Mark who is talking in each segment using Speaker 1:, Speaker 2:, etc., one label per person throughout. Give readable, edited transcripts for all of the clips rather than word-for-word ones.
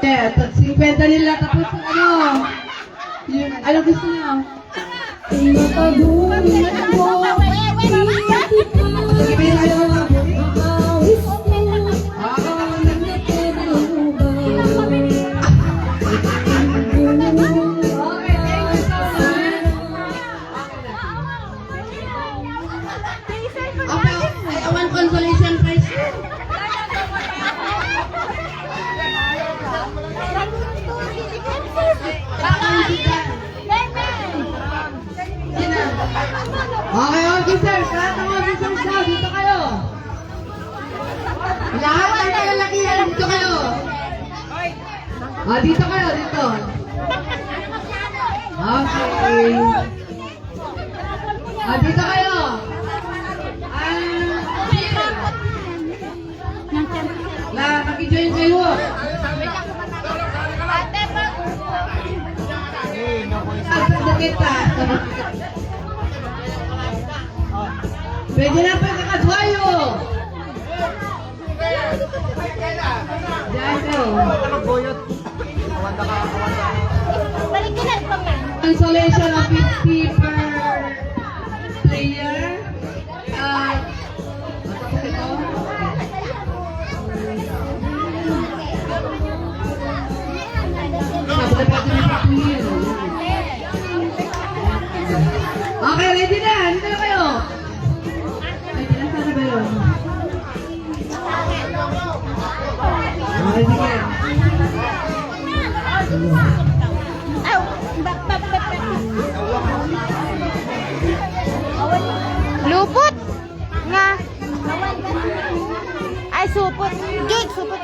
Speaker 1: Eh, 50 nila tapos ano? Ano gusto niyo? Sige, kayo. Consolation prize. Okay, officers. Lahat ng officers daw, dito kayo. Lahat ng kalalakihan, dito kayo. Dito kayo, dito. Okay. Dito kayo. Mag-join kayo. Pwede na pa kakadwayo. Diyan kayo. Consolation of 50 per player. Okay, ready na. Dito na kayo. Ready na, sana ba yun? Okay, sige.
Speaker 2: Lupot nga. Ay, supot. Jud, supot.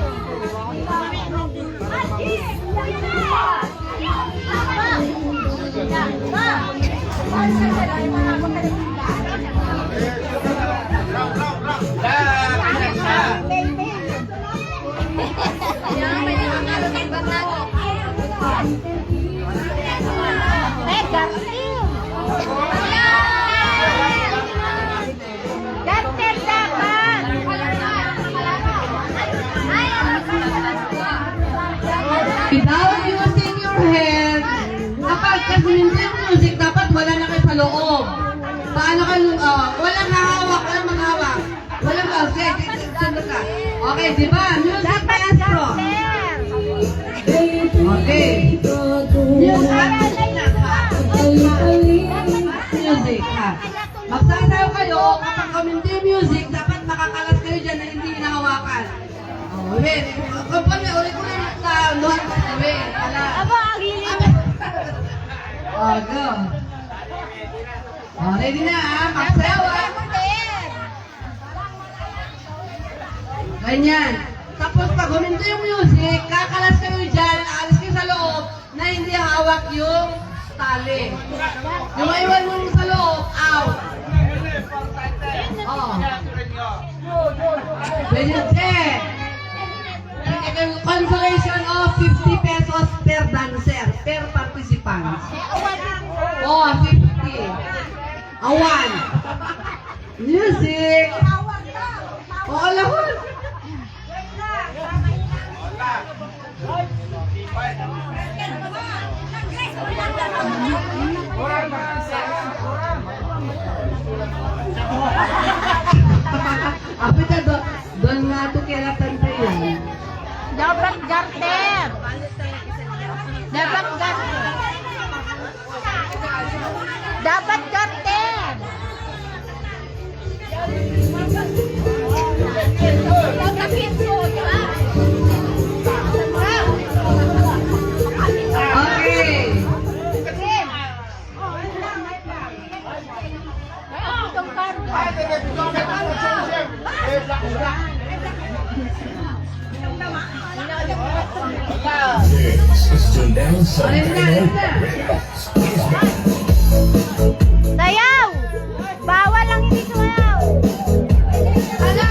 Speaker 1: Without using your head, kapag kasi hindi yung music, dapat wala na kayo sa loob. Paano kayo, walang hahawak, walang maghawak. Walang, okay, sunod ka. Okay, di ba? Music maestro. Okay. Music, ha. Magsasayaw kayo, kapag community music, dapat makakalas kayo dyan na hindi hinahawakan. Wait, kapag may ulit ko na luhan ka sa wait.
Speaker 2: Aba, agilin.
Speaker 1: Go. Ready na, ha? Magsayaw, ha? Ganyan. Tapos pag huminto yung music, kakalas kayo dyan, aalis kayo sa loob na hindi hawak yung tali. Yung maiwan mo sa loob, out. Pwede check. Consolation of 50 pesos per dancer, per participant. 50. Awan. Music. Lahon. Apa ito doon nga ito kilatan tayo.
Speaker 2: Dapat garter. Dapat garter. Dapat garter.
Speaker 1: Okay.
Speaker 3: This is Janelle Santana.
Speaker 2: Sayaw! Bawal lang hindi sumayaw. Ano nga?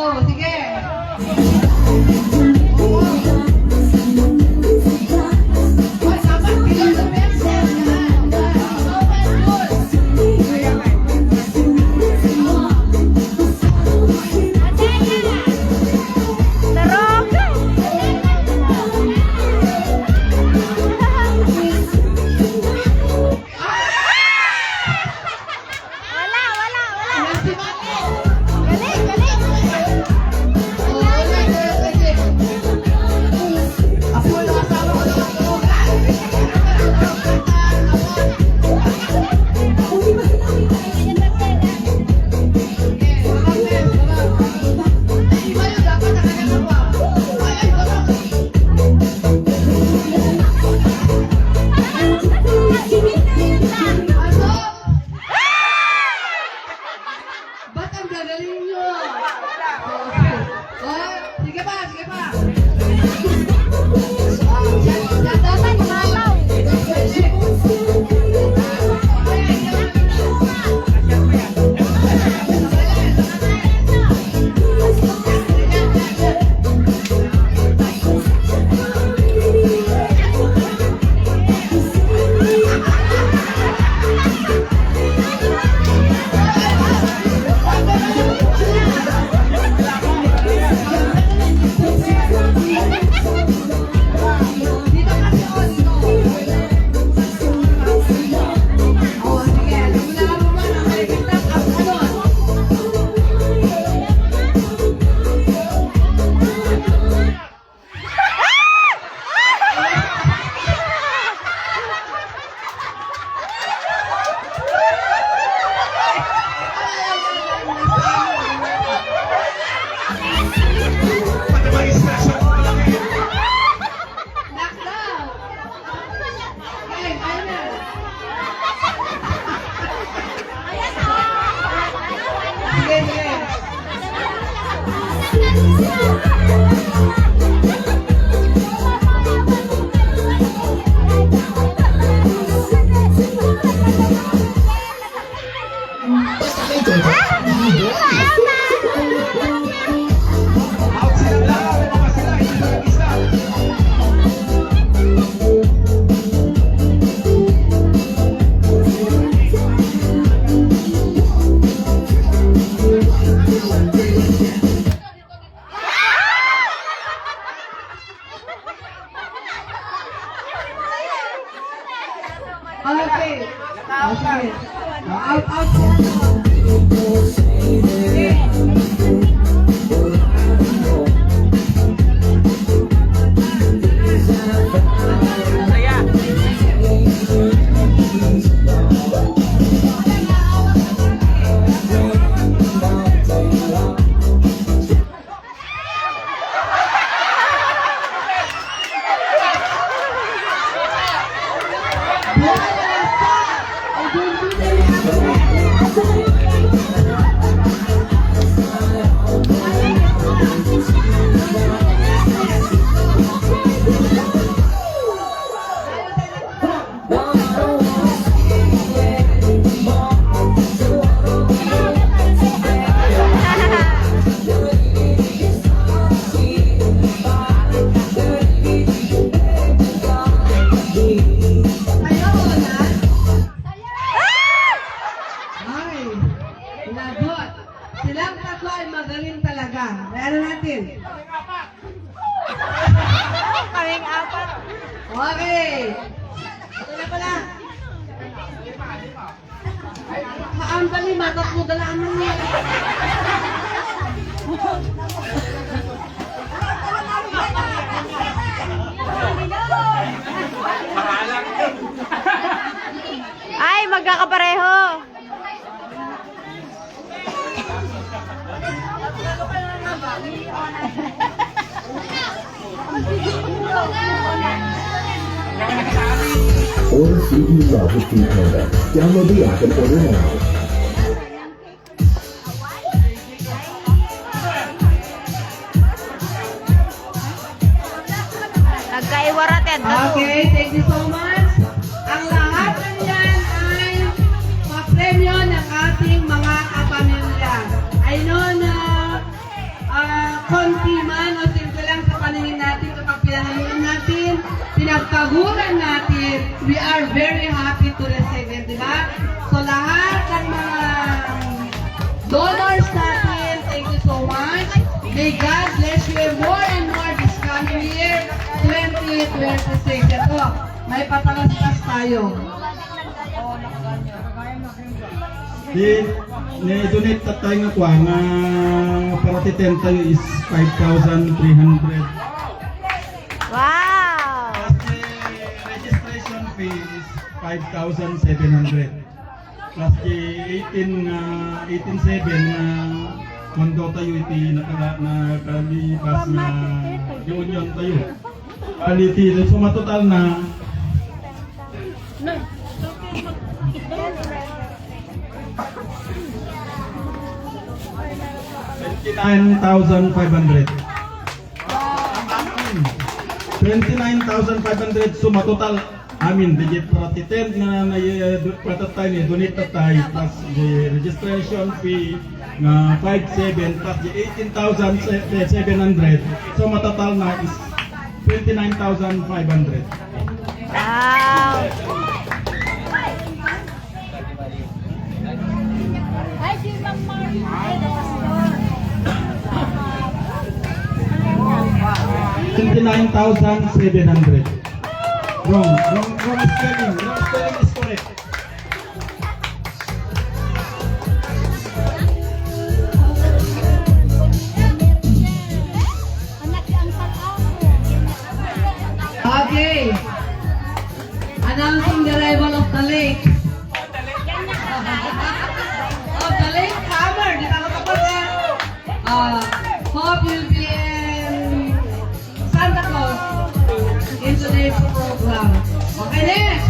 Speaker 1: Sige. Hoy, dapat kilo sa peso.
Speaker 2: Tarong! Wala, wala, wala.
Speaker 1: Si Mati.
Speaker 2: Galing, galing.
Speaker 1: Ako lang asawa ko lang ako. Iba yun, dapat nakagano pa. Ay, ay, wala. Ano? Ba't ang gagaling nyo? Oh, sige pa, sige pa.
Speaker 2: Dapat mabaw.
Speaker 1: Dito kasi ako, dito. Oh, sige. Simula mo ba ng malimitang ano? Knockdown! Okay, ayun na. Sige, sige. Okay. Oh, sige. Oh, out, out. Ay, inabot. Silang tatlo ay magaling talaga. Ano natin?
Speaker 2: Kaming apat.
Speaker 1: Okay. Ito na pala. Haan ba ni matatlo dalaan mo niya?
Speaker 2: Ay, magkakapareho.
Speaker 3: Order food you love with Food Panda. Download the app and order now.
Speaker 2: Nagkaiwarated na to.
Speaker 1: Okay, thank you so much. Ang lahat ng yan ay papremyo ng ating mga kapamilya. I know na we are very happy to receive it, di ba? So lahat ng mga donors natin, thank you so much. May God bless you more and more this coming year, 2026. Ito, may patalastas tayo.
Speaker 4: Ni-donate ta tayo nga kuha nga para titen tayo is 5,300.
Speaker 2: Wow!
Speaker 4: Plus the registration fee is 5,700. Plus the 18,700 na mundo tayo iti nakalibas na union tayo. Quality, so matotal na 29,500. 29,500 suma total amin digit pratiten na patatay ni donate tatay plus the registration fee na 5,700 plus the 18,700 so matotal na is 29,500.
Speaker 2: Wow! Ay, si Ma'am Mari.
Speaker 4: 29,700. Wrong spelling. Wrong spelling is correct.
Speaker 1: Okay. Announcing the arrival of the lake. Of the lake hammer. Di ba kapag hope you'll be in Santa Claus in today's program. Okay, next.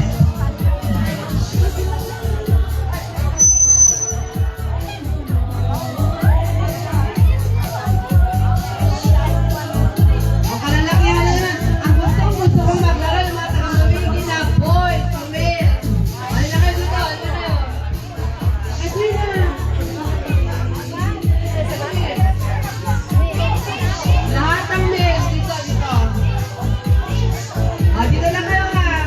Speaker 1: O kalalakihan na naman. Ang gusto kong maglaro ng mga taga-mabigin na boys, pamil. Alin na kayo dito, alin na kayo. Ito na. Lahat ng males dito. Dito na kayo ha.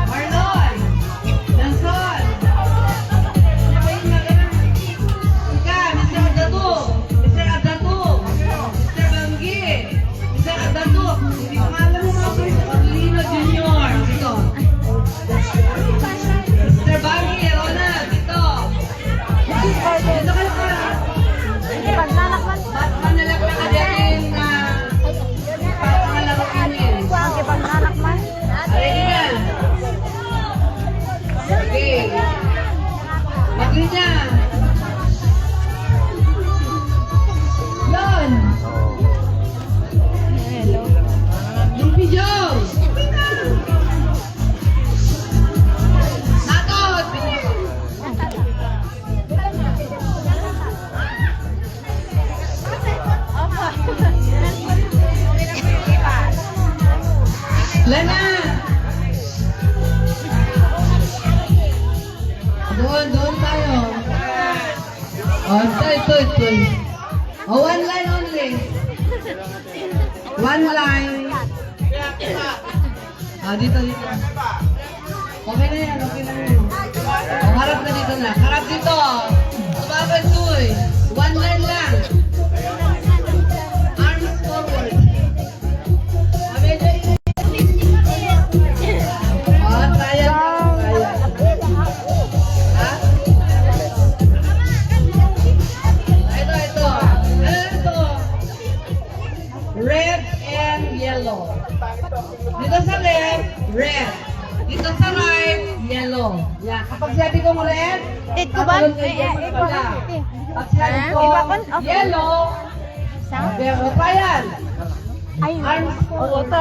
Speaker 1: Marlon. Danson. Ika, Mr. Adatu. Mr. Adatu. Mr. Banggi. Mr. Adatu. Hindi ko alam mo mga gusto. Paglino Junior. Dito. Mr. Banggi. Ronald. Dito. Dito kayo ka. Ba't manalak na ka din na papangalaro ini? Ready na. Okay. Magli na. Yon. Lumpy Joe. Natot. Lena. Doon tayo. Ito. One line only. One line. Dito. Okay na yan. Harap na dito na. Harap dito. Tumabad tuloy. One line lang. Arms forward. Sayang. Ha? Ito. Ano ito? Red and yellow. Dito sa left, red. Dito sa right, yellow. Yan. Kapag sabi kong red, tatalon kayo dyan sa pala. Pag sabi kong yellow, pero trial. Arms forward.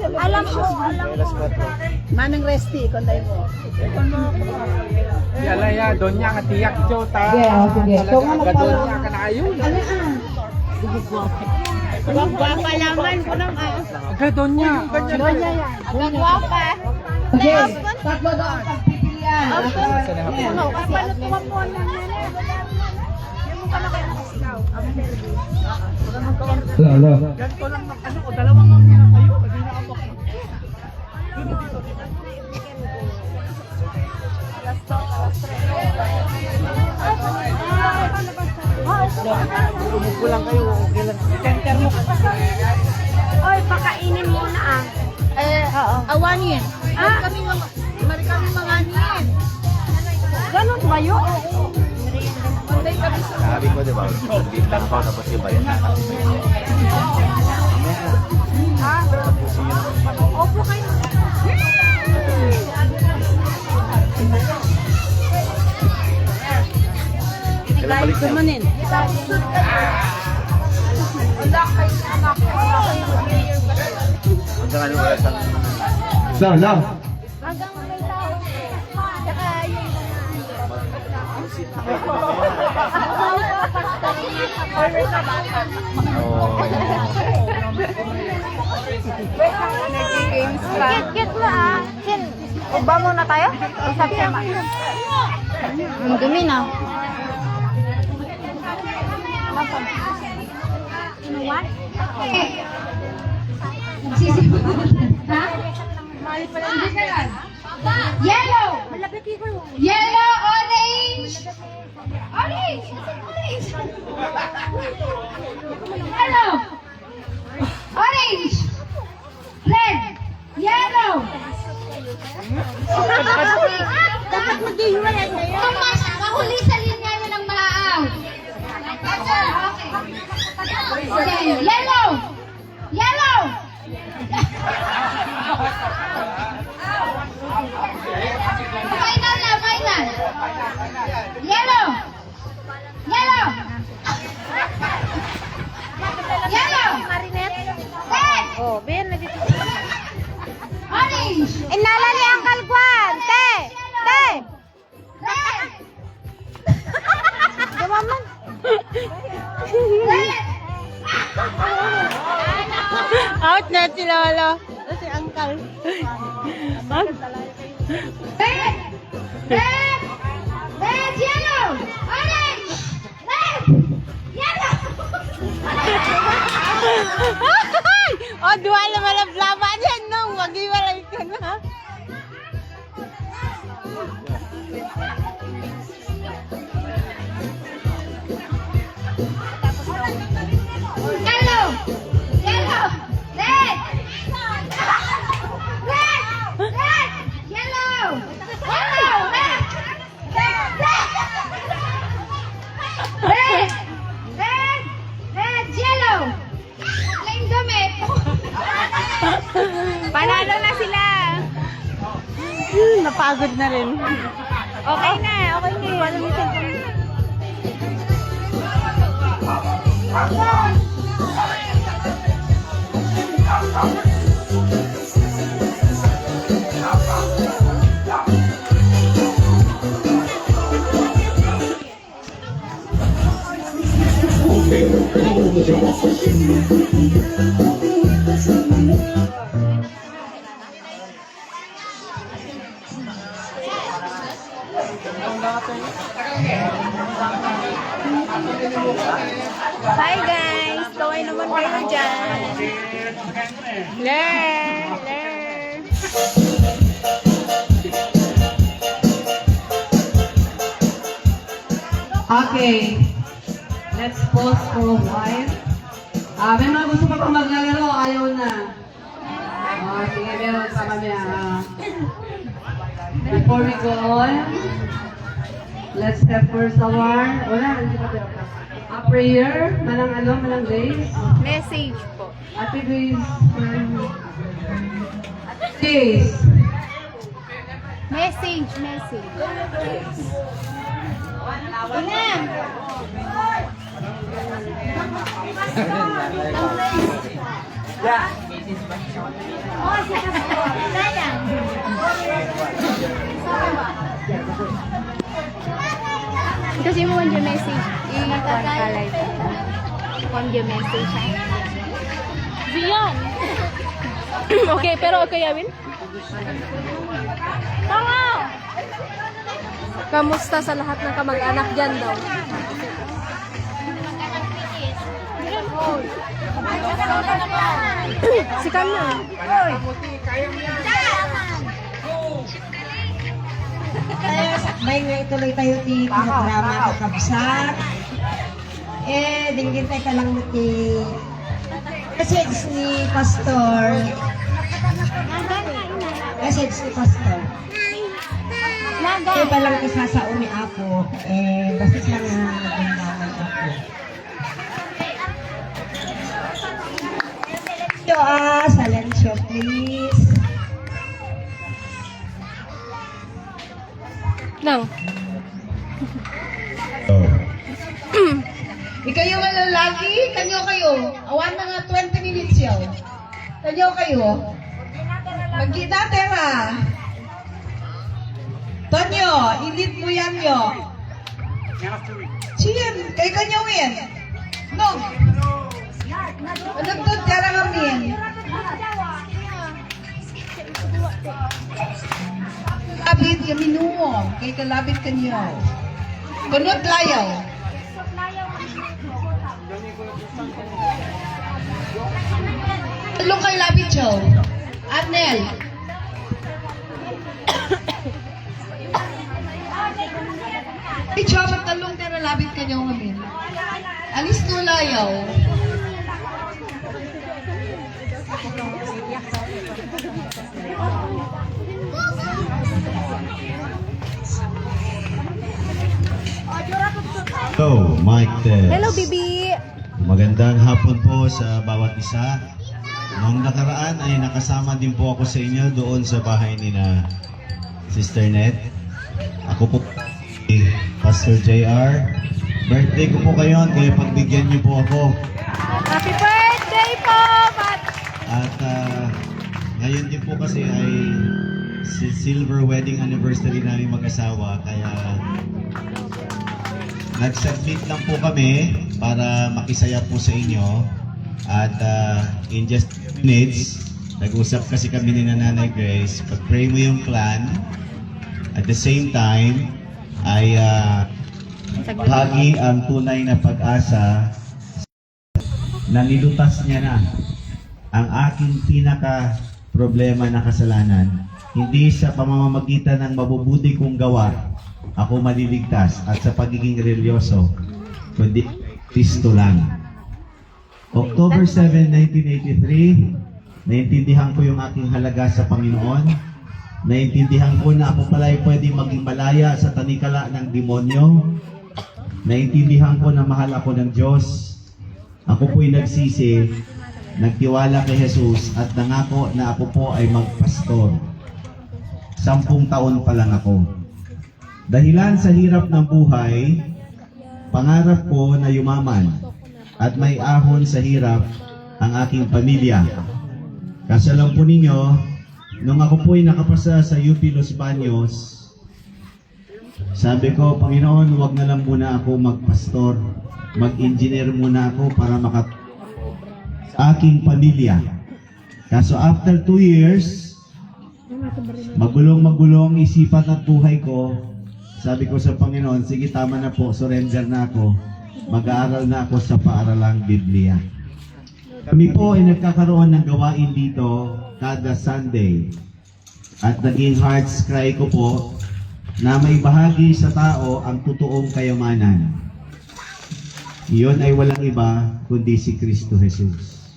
Speaker 2: Alam ko.
Speaker 5: Manang resti, konday mo.
Speaker 6: Yala ya, donya nga tiyak jo ta.
Speaker 1: Sige. So nga
Speaker 6: Donya ka na ayun.
Speaker 1: Ano
Speaker 2: Gwapa naman ko nang
Speaker 6: Aga donya.
Speaker 2: Agad gwapa.
Speaker 1: Okay, tatlo daw ang pagpipilian. Yan.
Speaker 2: Kapalot mo po lang
Speaker 3: Hello.
Speaker 6: Ganito lang ano ko, dalawang lang kayo. Hindi na ako. bago lang kayo, okay lang.
Speaker 2: Oy, pakainin mo na ah.
Speaker 5: Awanin.
Speaker 2: Mari kami mga niyan. Ganun ba yun?
Speaker 7: Sabi ko, di ba? Bit lang ako tapos yung bayan na.
Speaker 2: Opo kayo.
Speaker 7: Kailan balik na?
Speaker 5: Kumanin.
Speaker 7: Punta ka nung oras ang...
Speaker 3: Sana.
Speaker 2: Hanggang may tao. Tsaka yung
Speaker 5: Nag-games pa.
Speaker 2: Kit na ah. Kin, uba muna tayo? Usap siya ma. Ang dumi na. What? Ha? Yellow! Yellow, orange! Orange! Orange! Yellow! Orange! Red! Yellow! Dapat mag-iwalay na yun. Tomas, mahuli sa linya niya ng maaw. Okay. Yellow! Yellow! Final na, final. Yellow! Yellow! Yellow! Red!
Speaker 5: Oh, Ben, nandito.
Speaker 2: Orange!
Speaker 5: Inala ni Uncle Juan. Te! Te!
Speaker 2: Red!
Speaker 5: Dumaman.
Speaker 2: Red!
Speaker 5: Out na si Lolo. Si Uncle.
Speaker 2: Red! Red! Red! Yellow! Orange! Red! Yellow!
Speaker 5: Oh, dua naman ang blama dyan, no? Mag-iwalay ka na.
Speaker 2: Yellow! Yellow! Red! Red! Red! Yellow! Yellow! Red! Red! Red! Red! Red! Yellow! Lame dumi!
Speaker 5: Panalo na sila. Napagod na rin. Okay na, okay na. Wala mo sa Hi guys! Kaway naman kayo dyan. Learn! Learn!
Speaker 1: Okay. Let's pause for a while. May mga gusto pa pang maglalaro, ayaw na. Sige, meron pa kami. Before we go on, let's have first our, a prayer, manang days.
Speaker 5: Message po.
Speaker 1: Happy days. Days.
Speaker 2: Message! Ina! Oh, siya sayang.
Speaker 5: Kasi mo yung message. I-kalay. Yung message. Zion! Okay, pero okay, Yawin? Tama! Kamusta sa lahat ng kamag-anak dyan daw? Si Kana.
Speaker 8: May nga ituloy tayo ti programa kakabsat. dinggintay ka lang ti message ni Pastor. Message ni Pastor. Kaya palang isasao ni ako, basis lang na nagandamay ako. Silencio, please.
Speaker 5: No.
Speaker 1: Ikayo nga lalaki, kanyo kayo. Awan na nga 20 minutes yun. Kanyo kayo. Magkita tera. Tonyo, ilit mo yan yo. Siyan, kay kanyo win. No. Anong to tera ngamin? Labit kami nuo. Kay kalabit kanyo. Kunot layaw. Talong kay labit siya. Arnel. Ikaw, talong tera labit kanyo ngamin. Alis no layaw.
Speaker 9: Hello, Mike Tess.
Speaker 2: Hello, Bibi.
Speaker 9: Magandang hapon po sa bawat isa. Noong nakaraan ay nakasama din po ako sa inyo doon sa bahay ni na Sister Net. Ako po si Pastor JR. Birthday ko po kayo, kaya pagbigyan niyo po ako.
Speaker 2: Happy birthday po, Pat!
Speaker 9: At ngayon din po kasi ay silver wedding anniversary namin mag-asawa, kaya nag-submit lang po kami para makisaya po sa inyo. At in just minutes, nag-usap kasi kami ni Nanay Grace, pag-pray mo yung clan. At the same time, ay bahagi ang tunay na pag-asa na nilutas niya na ang aking pinaka problema na kasalanan. Hindi sa pamamagitan ng mabubuti kong gawa ako maliligtas at sa pagiging religyoso, kundi Kristo lang. October 7, 1983, naintindihan ko yung aking halaga sa Panginoon. Naintindihan ko na ako pala ay pwedeng maging malaya sa tanikala ng demonyo. Naintindihan ko na mahal ako ng Diyos. Ako po'y nagsisi, nagtiwala kay Jesus at nangako na ako po ay magpastor. 10 taon pa lang ako. Dahilan sa hirap ng buhay, pangarap ko na yumaman at may ahon sa hirap ang aking pamilya. Kasi alam po ninyo, nung ako po'y nakapasa sa UP Los Baños, sabi ko, Panginoon, huwag na lang muna ako magpastor. Mag-engineer muna ako para aking pamilya. Kaso after 2 years, magulong-magulong isipan at buhay ko, sabi ko sa Panginoon, sige tama na po, surrender na ako. Mag-aaral na ako sa paaralang Biblia. Kami po ay nagkakaroon ng gawain dito kada Sunday. At naging heart's cry ko po na may bahagi sa tao ang totoong kayamanan. Iyon ay walang iba kundi si Kristo Jesus.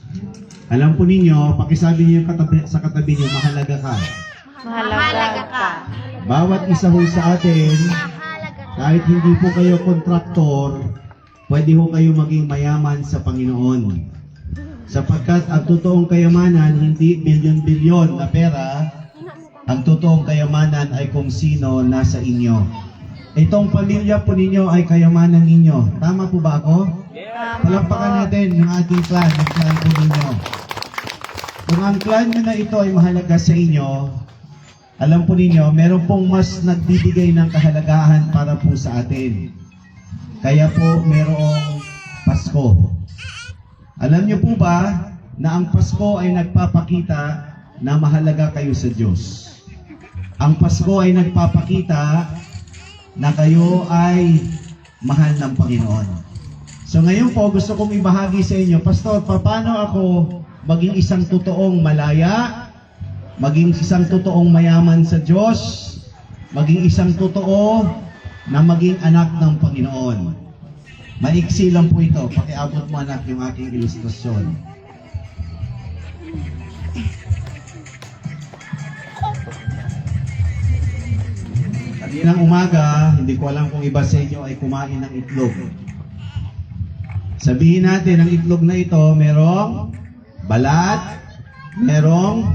Speaker 9: Alam po ninyo, pakisabi niyo sa katabi niyo, mahalaga ka.
Speaker 2: Mahalaga ka.
Speaker 9: Bawat isa ho sa atin, kahit hindi po kayo kontraktor, pwede ho kayo maging mayaman sa Panginoon. Sapagkat ang totoong kayamanan, hindi bilyon-bilyon na pera, ang totoong kayamanan ay kung sino nasa inyo. Itong pamilya po ninyo ay kayamanan ninyo. Tama po ba ako? Palampakan natin yung ating clan, yung clan po ninyo. Kung ang clan nyo na ito ay mahalaga sa inyo, alam po ninyo, meron pong mas nagbibigay ng kahalagahan para po sa atin. Kaya po merong Pasko. Alam niyo po ba na ang Pasko ay nagpapakita na mahalaga kayo sa Diyos? Ang Pasko ay nagpapakita na kayo ay mahal ng Panginoon. So ngayon po gusto kong ibahagi sa inyo, Pastor, paano ako maging isang totoong malaya, maging isang totoong mayaman sa Diyos, maging isang totoo na maging anak ng Panginoon. Maiksi lang po ito. Pakiabot mo anak yung aking ilustrasyon. Kaninang umaga, hindi ko alam kung iba sa inyo ay kumain ng itlog. Sabihin natin, ang itlog na ito, merong balat, merong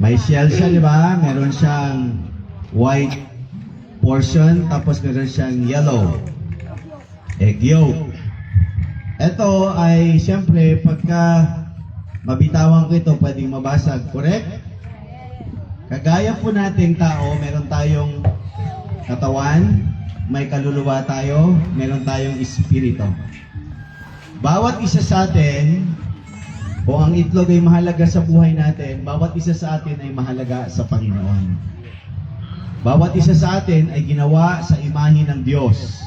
Speaker 9: may shell siya, di ba? Meron siyang white portion, tapos meron siyang yellow egg yolk. Ito ay, siyempre, pagka mabitawan ko ito, pwedeng mabasag, correct? Kagaya po nating tao, meron tayong katawan, may kaluluwa tayo, meron tayong espiritu. Bawat isa sa atin, kung ang itlog ay mahalaga sa buhay natin, bawat isa sa atin ay mahalaga sa Panginoon. Bawat isa sa atin ay ginawa sa imahe ng Diyos.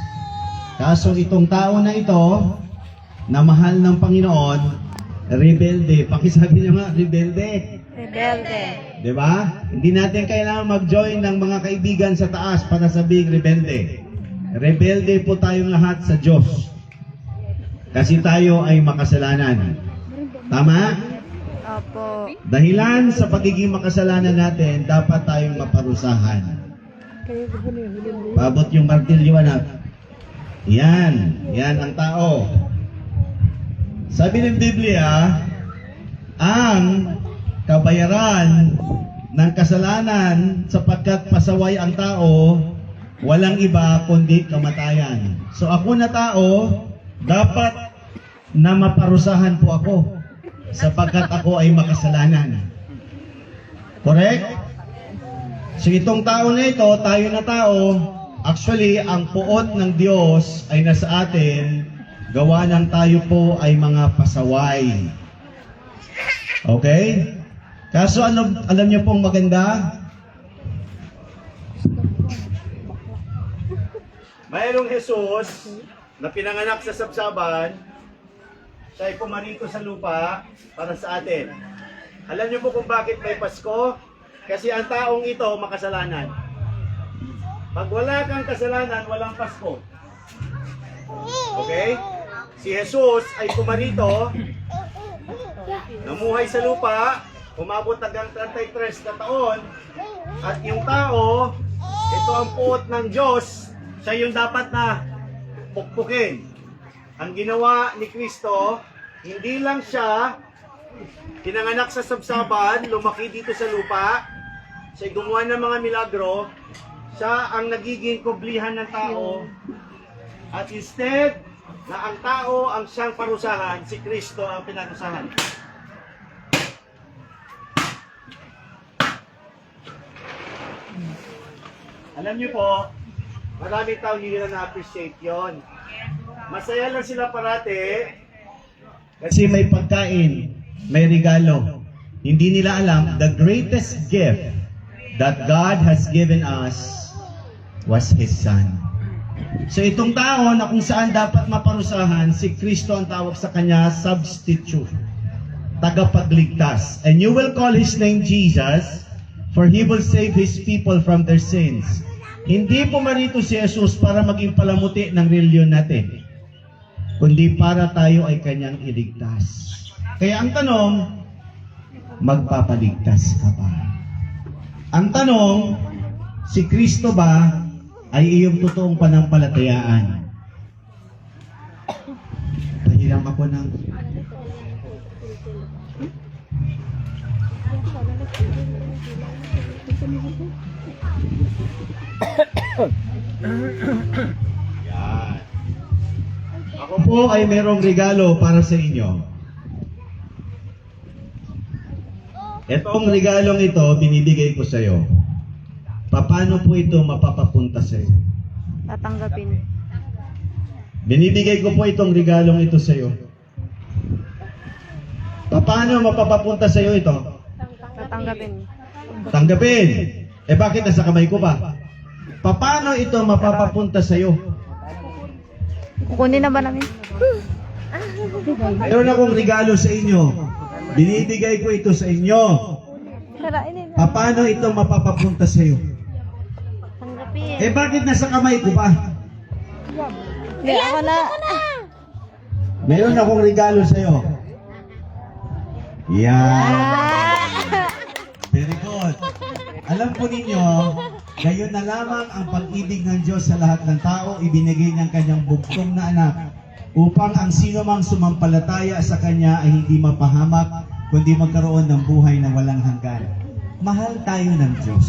Speaker 9: Kaso itong tao na ito, na mahal ng Panginoon, rebelde. Pakisabi niyo nga, rebelde.
Speaker 2: Rebelde.
Speaker 9: Diba? Hindi natin kailangan mag-join ng mga kaibigan sa taas para sabing rebelde. Rebelde po tayong lahat sa Diyos. Kasi tayo ay makasalanan. Tama?
Speaker 2: Opo.
Speaker 9: Dahilan sa pagiging makasalanan natin, dapat tayong maparusahan. Paabot yung martilyo, anak. Yan. Yan ang tao. Sabi ng Biblia, ang kabayaran ng kasalanan sapagkat pasaway ang tao, walang iba kundi kamatayan. So ako na tao, dapat na maparusahan po ako sapagkat ako ay makasalanan. Correct? So itong tao na ito, tayo na tao, actually ang puot ng Diyos ay nasa atin, gawa ng tayo po ay mga pasaway. Okay? Kaso alam niyo pong maganda? Mayroong Jesus na pinanganak sa sabsaban, siya ay pumarito sa lupa para sa atin. Alam niyo po kung bakit may Pasko? Kasi ang taong ito makasalanan. Pag wala kang kasalanan, walang Pasko. Okay? Si Jesus ay pumarito, namuhay sa lupa, umabot hanggang 33 na taon, at yung tao, ito ang puot ng Diyos, siya yung dapat na pukpukin. Ang ginawa ni Kristo, hindi lang siya pinanganak sa sabsaban, lumaki dito sa lupa, siya gumawa ng mga milagro, siya ang nagiging kublihan ng tao, at instead na ang tao ang siyang parusahan, si Kristo ang pinarusahan. Alam niyo po, maraming tao hindi nila na-appreciate yon. Masaya lang sila parate kasi may pagkain, may regalo. Hindi nila alam, the greatest gift that God has given us was His Son. So itong tao na kung saan dapat maparusahan, si Kristo ang tawag sa kanya, substitute, tagapagligtas. And you will call His name Jesus, for He will save His people from their sins. Hindi pumarito si Jesus para maging palamuti ng reliyon natin, kundi para tayo ay kanyang iligtas. Kaya ang tanong, magpapaligtas ka ba? Ang tanong, si Kristo ba ay iyong totoong panampalatayaan? Pahiram ako ng... Yan. Ako po ay merong regalo para sa inyo. Etong regalong ito, binibigay ko sa iyo. Paano po ito mapapapunta sa iyo?
Speaker 2: Tatanggapin.
Speaker 9: Binibigay ko po itong regalong ito sa iyo. Paano mapapapunta sa iyo ito?
Speaker 2: Tatanggapin.
Speaker 9: Tanggapin. Eh bakit nasa kamay ko pa? Paano ito mapapapunta sa iyo?
Speaker 2: Kukunin na ba namin?
Speaker 9: Mayroon akong regalo sa inyo. Binibigay ko ito sa inyo.
Speaker 2: Sarainin.
Speaker 9: Paano ito mapapapunta sa iyo?
Speaker 2: Tanggapin.
Speaker 9: Eh bakit nasa kamay ko pa?
Speaker 2: Hindi, ako na.
Speaker 9: Meron akong regalo sa'yo. Yan. Very good. Alam po ninyo, gayon na lamang ang pag-ibig ng Diyos sa lahat ng tao, ibinigay niyang kanyang bugtong na anak upang ang sino mang sumampalataya sa kanya ay hindi mapahamak, kundi magkaroon ng buhay na walang hanggan. Mahal tayo ng Diyos.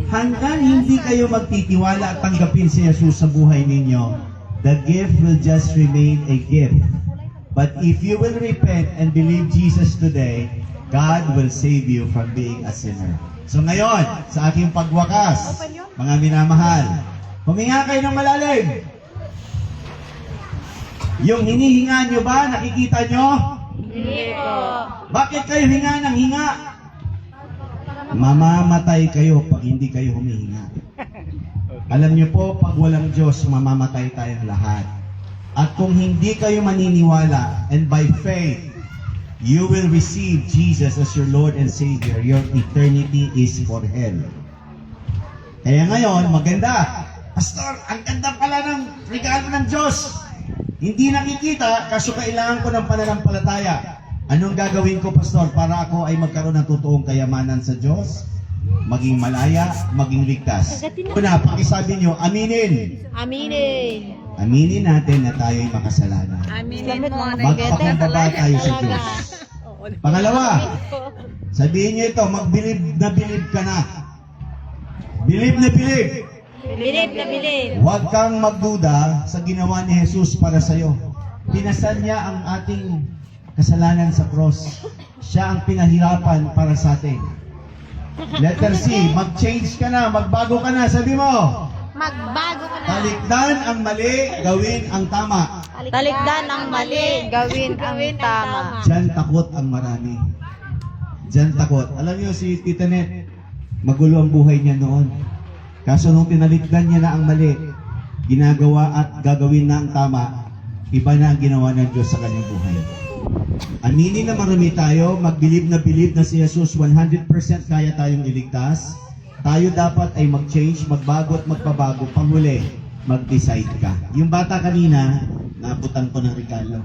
Speaker 9: Hanggang hindi kayo magtitiwala at tanggapin si Jesus sa buhay ninyo, the gift will just remain a gift. But if you will repent and believe Jesus today, God will save you from being a sinner. So ngayon, sa aking pagwakas, mga minamahal, huminga kayo ng malalim. Yung hinihinga nyo ba, nakikita nyo?
Speaker 2: Hindi po.
Speaker 9: Bakit kayo hinga ng hinga? Mamamatay kayo pag hindi kayo humihinga. Alam nyo po, pag walang Diyos, mamamatay tayong lahat. At kung hindi kayo maniniwala, and by faith, you will receive Jesus as your Lord and Savior, your eternity is for hell. Kaya ngayon, maganda. Pastor, ang ganda pala ng regalo ng Diyos. Hindi nakikita, kaso kailangan ko ng pananampalataya. Anong gagawin ko, Pastor, para ako ay magkaroon ng totoong kayamanan sa Diyos? Maging malaya, maging ligtas. Una, pakisabi nyo, aminin.
Speaker 5: Aminin.
Speaker 9: Aminin natin na tayo'y makasalanan.
Speaker 5: Aminin mo.
Speaker 9: Magpakumbaba tayo sa Diyos. Pangalawa, sabihin nyo ito, magbilib na bilib ka na. Bilib na bilib.
Speaker 5: Bilib na bilib.
Speaker 9: Huwag kang magduda sa ginawa ni Jesus para sa'yo. Pinasan niya ang ating kasalanan sa cross. Siya ang pinahirapan para sa atin. Letter C, mag-change ka na, magbago ka na. Sabi mo,
Speaker 5: Magbago ka na.
Speaker 9: talikdan ang mali, gawin ang tama.
Speaker 2: Talikdan ang mali, gawin ang tama.
Speaker 9: Diyan takot ang marami. Diyan takot. Alam niyo si Tita Net, magulo ang buhay niya noon. Kaso nung tinalikdan niya na ang mali, ginagawa at gagawin na ang tama, iba na ang ginawa ng Diyos sa kanyang buhay. Aminin na marami tayo, magbilib na si Jesus, 100% kaya tayong iligtas. Tayo dapat ay mag-change, magbago at magpabago. Panghuli, mag-decide ka. Yung bata kanina, naabutan ko ng regalo.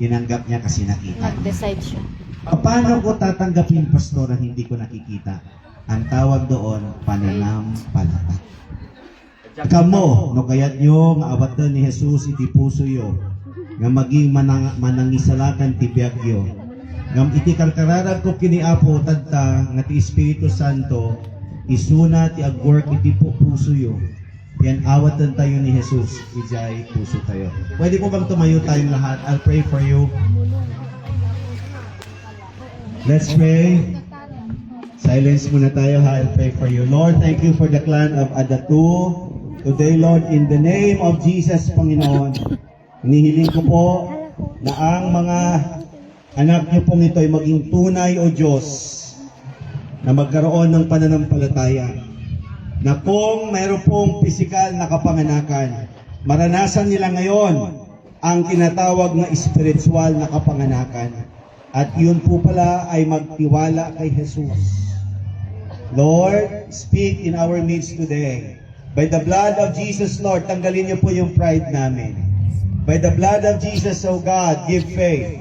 Speaker 9: Tinanggap niya kasi nakita.
Speaker 2: Nag-decide siya.
Speaker 9: Paano ko tatanggapin, Pastor, ang hindi ko nakikita? Ang tawag doon, pananampalataya. Kamo, no kayat nyo, maawatan ni Jesus, iti puso yo, nga maging manangisalakan ti biyagyo. Ngam iti karkararag ko kiniapo, tadta, nga ti Espiritu Santo, isuna ti agwork iti puso yo. Yan, awatan tayo ni Jesus, ijay puso tayo. Pwede po bang tumayo tayong lahat? I'll pray for you. Let's pray. Silence muna tayo, ha? I'll pray for you. Lord, thank you for the clan of Adatu. Today, Lord, in the name of Jesus, Panginoon, hinihiling ko po na ang mga anak niyo pong ito ay maging tunay, O Diyos, na magkaroon ng pananampalataya. Na kung mayroon pong pisikal na kapanganakan, maranasan nila ngayon ang tinatawag na spiritual na kapanganakan. At yun po pala ay magtiwala kay Jesus. Lord, speak in our midst today. By the blood of Jesus, Lord, tanggalin niyo po yung pride namin. By the blood of Jesus, O God, give faith,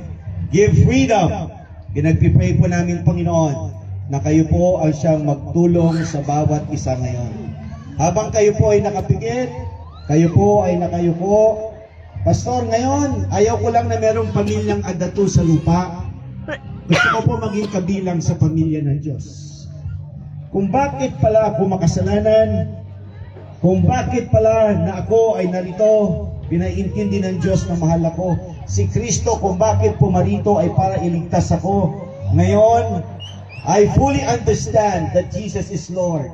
Speaker 9: give freedom. Pinagpipray po namin, Panginoon, na kayo po ang siyang magtulong sa bawat isa ngayon. Habang kayo po ay nakapikit, kayo po ay nakayuko. Pastor, ngayon, ayaw ko lang na merong pamilyang adatu sa lupa. Gusto ko po maging kabilang sa pamilya ng Diyos. Kung bakit pala ako makasalanan, kung bakit pala na ako ay narito, pinaintindi ng Diyos na mahal ako. Si Kristo, kung bakit pumarito ay para iligtas ako. Ngayon, I fully understand that Jesus is Lord.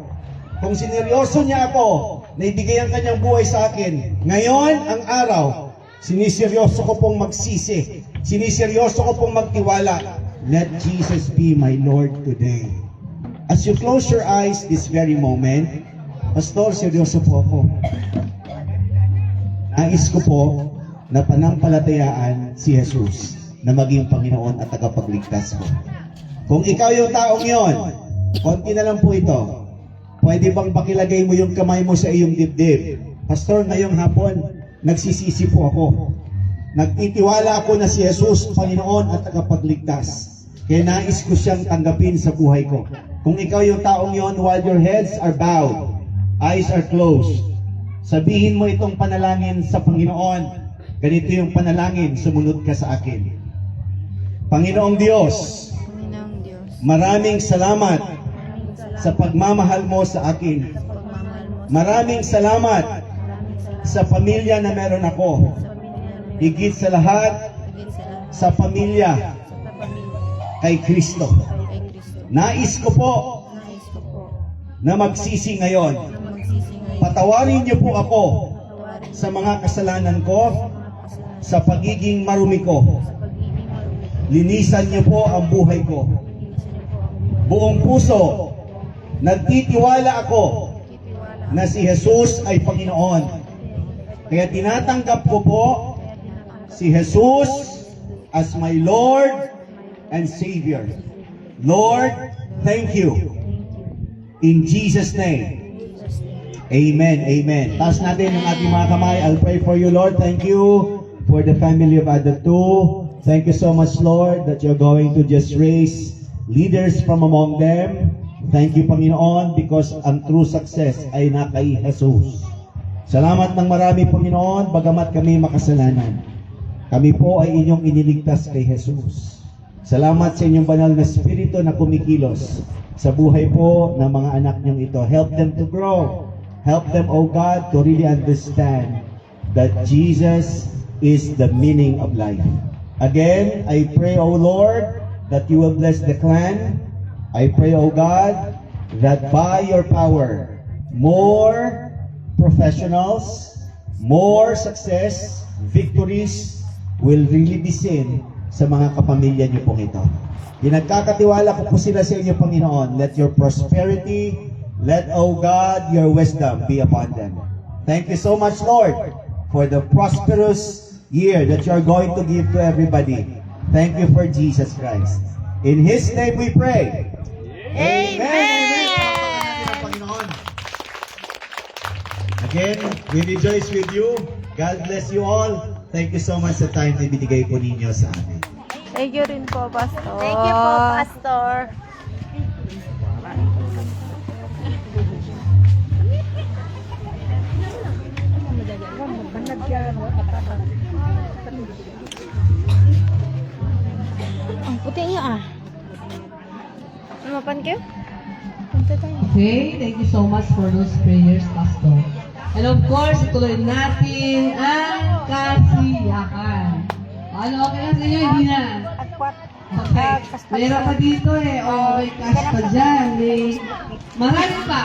Speaker 9: Kung sineryoso niya ako, na ibigay ang kanyang buhay sa akin, ngayon, ang araw, siniseryoso ko pong magsisi. Siniseryoso ko pong magtiwala. Let Jesus be my Lord today. As you close your eyes this very moment, Pastor, seryoso po ako. Nais ko po na panampalatayaan si Jesus na maging Panginoon at tagapagligtas ko. Kung ikaw yung taong yon, konti na lang po ito. Pwede bang pakilagay mo yung kamay mo sa iyong dibdib? Pastor, ngayong hapon, nagsisisi po ako. Nagtitiwala ako na si Jesus, Panginoon at tagapagligtas. Kaya nais ko siyang tanggapin sa buhay ko. Kung ikaw yung taong yon, while your heads are bowed, eyes are closed, sabihin mo itong panalangin sa Panginoon. Ganito yung panalangin, sumunod ka sa akin. Panginoong Diyos,
Speaker 2: Panginoong Diyos,
Speaker 9: maraming salamat sa pagmamahal mo sa akin. Maraming salamat sa pamilya na meron ako. Higit sa lahat, sa pamilya kay Kristo. Nais ko po na magsisi ngayon. Patawarin niyo po ako sa mga kasalanan ko, sa pagiging marumi ko. Linisan niyo po ang buhay ko. Buong puso, nagtitiwala ako na si Jesus ay Panginoon. Kaya tinatanggap ko po si Jesus as my Lord and Savior. Lord, thank you. In Jesus' name. Amen, amen. Taas natin ang ating mga kamay. I'll pray for you, Lord. Thank you for the family of Ada 2. Thank you so much, Lord, that you're going to just raise leaders from among them. Thank you, Panginoon, because ang true success ay na kay Jesus. Salamat ng marami, Panginoon, bagamat kami makasalanan. Kami po ay inyong iniligtas kay Jesus. Salamat sa inyong banal na spirito na kumikilos sa buhay po ng mga anak niyong ito. Help them to grow. Help them, O God, to really understand that Jesus is the meaning of life. Again, I pray, O Lord, that you will bless the clan. I pray, O God, that by your power, more professionals, more success, victories will really be seen sa mga kapamilya niyo pong ito. Pinagkakatiwala ko po sila sa inyo, Panginoon. Let your prosperity, let, O God, your wisdom be upon them. Thank you so much, Lord, for the prosperous year that you are going to give to everybody. Thank you for Jesus Christ. In His name we pray. Amen. Again, we rejoice with you. God bless you all. Thank you so much sa time na binigay po ninyo sa amin.
Speaker 2: Thank you rin po, Pastor.
Speaker 5: Thank you po, Pastor.
Speaker 2: Ang puti niya ah. Lumapan kayo? Punta tayo.
Speaker 1: Okay, thank you so much for those prayers, Pastor. And of course, ituloy natin ang kasiyakan. Ano, okay na sa inyo? Hindi na. Okay. Mayroon pa dito eh. O, may cash pa dyan. May marami pa.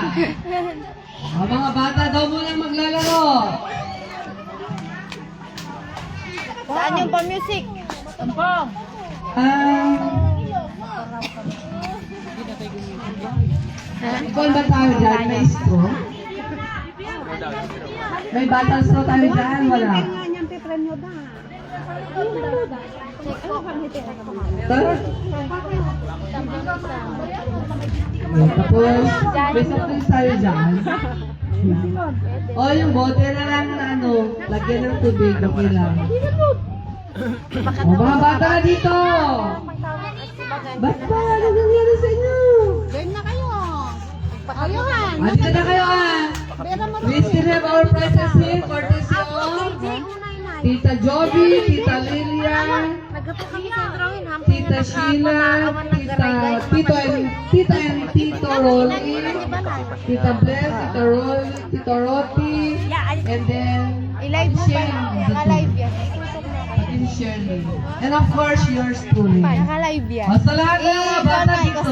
Speaker 1: O, mga bata daw muna maglalaro.
Speaker 2: Saan yung pa-music?
Speaker 1: Ikaw ba tayo dyan? May straw? May batang straw tayo dyan? Wala. Tara. Tapos, may something tayo dyan. O, yung bote na lang na ano, lagyan ng tubig, okay lang. O, mga bata na dito! Ba't ba? Ano nangyari sa inyo?
Speaker 5: Game na kayo. Ayuhan.
Speaker 1: Andito na kayo ah! We still have our presents here, courtesy of Tita Joby, Tita Lilia, Tita Sheila, Tita and Tito Rolly, Tita Bless, Tita Roti, and then
Speaker 2: Naka-live yan.
Speaker 1: Shirley. And of course, yours truly.
Speaker 2: Naka-live yan.
Speaker 1: O, sa lahat ng mga bata dito,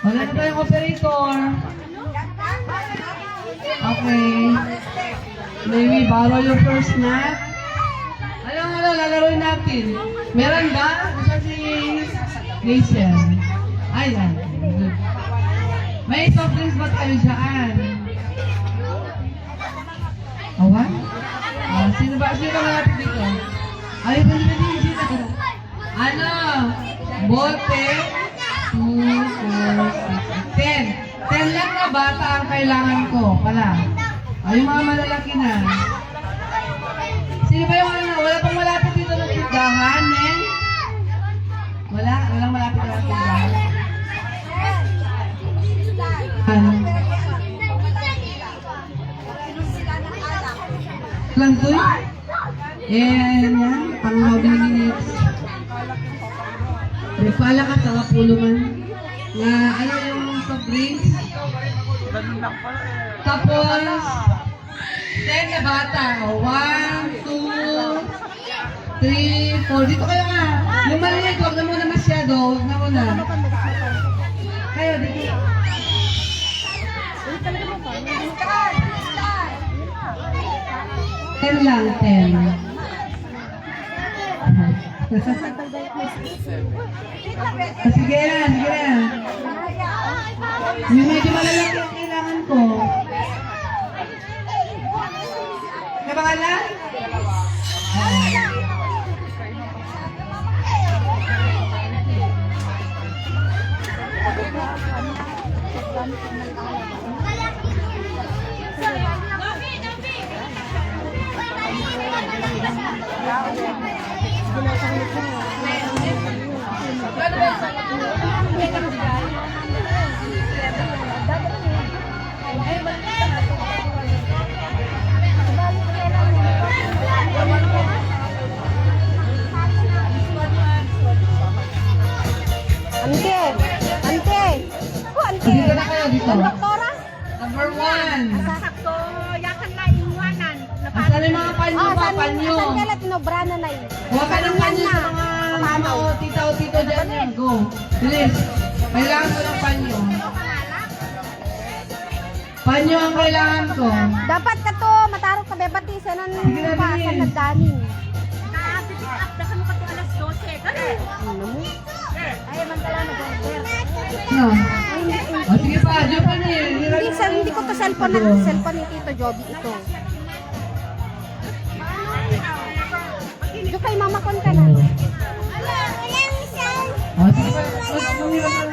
Speaker 1: wala na tayong operator. Okay. May we borrow your first snack? Ano, lalaroin natin. Meron ba? Isa si Rachel. Ayan. May soft drinks ba tayo dyan? Awan? Sino ba natin dito? Ay, pwede. Ano? Bote? 2, 4, 6, 10. 10 lang na bata ang kailangan ko pala. Ay, yung mga malalaki na. Sino ba yung ano? Wala pang malapit dito ng tindahan, eh? Wala? Walang malapit na tindahan. Ano? Lang to eh. Yan, pang 9 minutes. May pala ka sa kapulungan. Na ano yung pag-drinks? Tapos, 10 na bata. 1, 2, 3, 4. Dito kayo nga. Yung maliit, huwag na muna masyado. Huwag na muna. Kayo, dito. Ten lang, 10. Sige na, sige na. Yung medyo malalaki ang kailangan ko. Kapangalan?
Speaker 2: Ante! Ante! Oh, ante!
Speaker 1: Dito na kayo, dito.
Speaker 2: Ang doktora?
Speaker 1: Number 1.
Speaker 5: Sakto, yakan na iwanan.
Speaker 1: Asan yung mga panyo
Speaker 2: Oh,
Speaker 1: ba?
Speaker 2: san
Speaker 1: Panyo.
Speaker 2: kaya tinobra na na yun?
Speaker 1: Huwag ka ng panyo sa mga mama o tita o tito dyan yan. Go. Bilis. Kailangan ko ng panyo. Panyo ang kailangan ko.
Speaker 2: Dapat ka to, matarok ka bebatisan ng
Speaker 1: Sige na,
Speaker 2: pasan
Speaker 1: bilis.
Speaker 2: nagdanin.
Speaker 5: Nakapitik up na kami kato alas 12. Ganun.
Speaker 2: Ano mo? Ay, man tala nag-order.
Speaker 1: No. O sige pa, dyan pa niya.
Speaker 2: Hindi ko to cellphone ni Tito Joby ito. Diyo kay mama kon ka na.
Speaker 1: O sige pa.